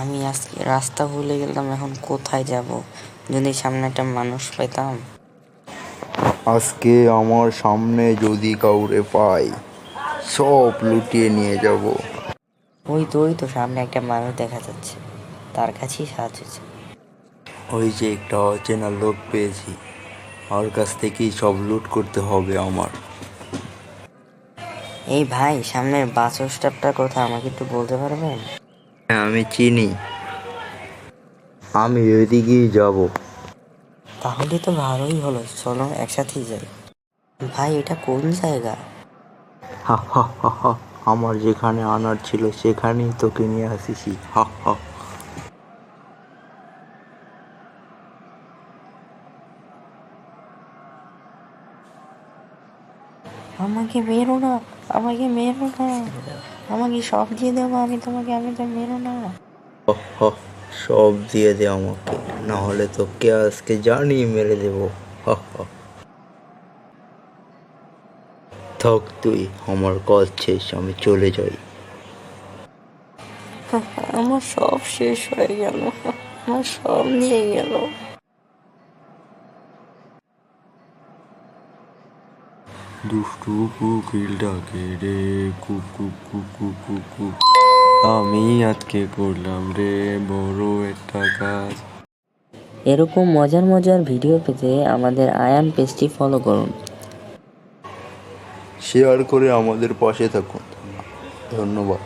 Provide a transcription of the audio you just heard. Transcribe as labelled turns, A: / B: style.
A: আমি আজকে রাস্তা ভুলে গেলাম, এখন কোথায় যাব? যদি সামনে একটা মানুষ পেতাম।
B: আজকে আমার সামনে যদি কাউরে পাই, সব লুটিয়ে নিয়ে যাব।
A: ওই তো সামনে একটা মানুষ দেখা যাচ্ছে, তার কাছেই সাহায্য চাই।
B: ওই যে একটা অচেনা লোক পেয়েছি, ওর কাছ থেকেই সব লুট করতে হবে আমার।
A: এই ভাই, সামনের বাস স্টপটা কোথায় আমাকে একটু বলতে পারবেন?
B: হ্যাঁ, আমি চিনি, আমি ওইদিকেই যাব।
A: তাহলে তো ভালোই হলো, চলো একসাথেই যাই। ভাই, এটা কোন জায়গা?
B: হা হা হা হা, আমার যেখানে আনার ছিল সেখানেই তোকে নিয়ে আসিছি। হা হা।
A: আমাকে মেরো না, আমাকে মেরো না, আমাকে সব দিয়ে দেবো আমি তোমাকে, আমি তো মেরো না।
B: হা হা, সব দিয়ে দে আমাকে, না হলে তোকে আজকে জানিয়ে মেরে দেবো। হা হা। থাক তুই, আমার কাজ শেষ, আমি চলে যাই।
A: আমার সব শেষ হয়ে গেল, আমার সব নিয়ে গেল।
C: দুষ্টু কোকিল ডাকে রে, cook cook cook cook cook cook. আমি আজকে করলাম রে বড় একটা কাজ।
A: এরকম মজার মজার ভিডিও পেতে আমাদের আয়ান পেজটি ফলো করুন।
B: শেয়ার করে আমাদের পাশে থাকুন। ধন্যবাদ।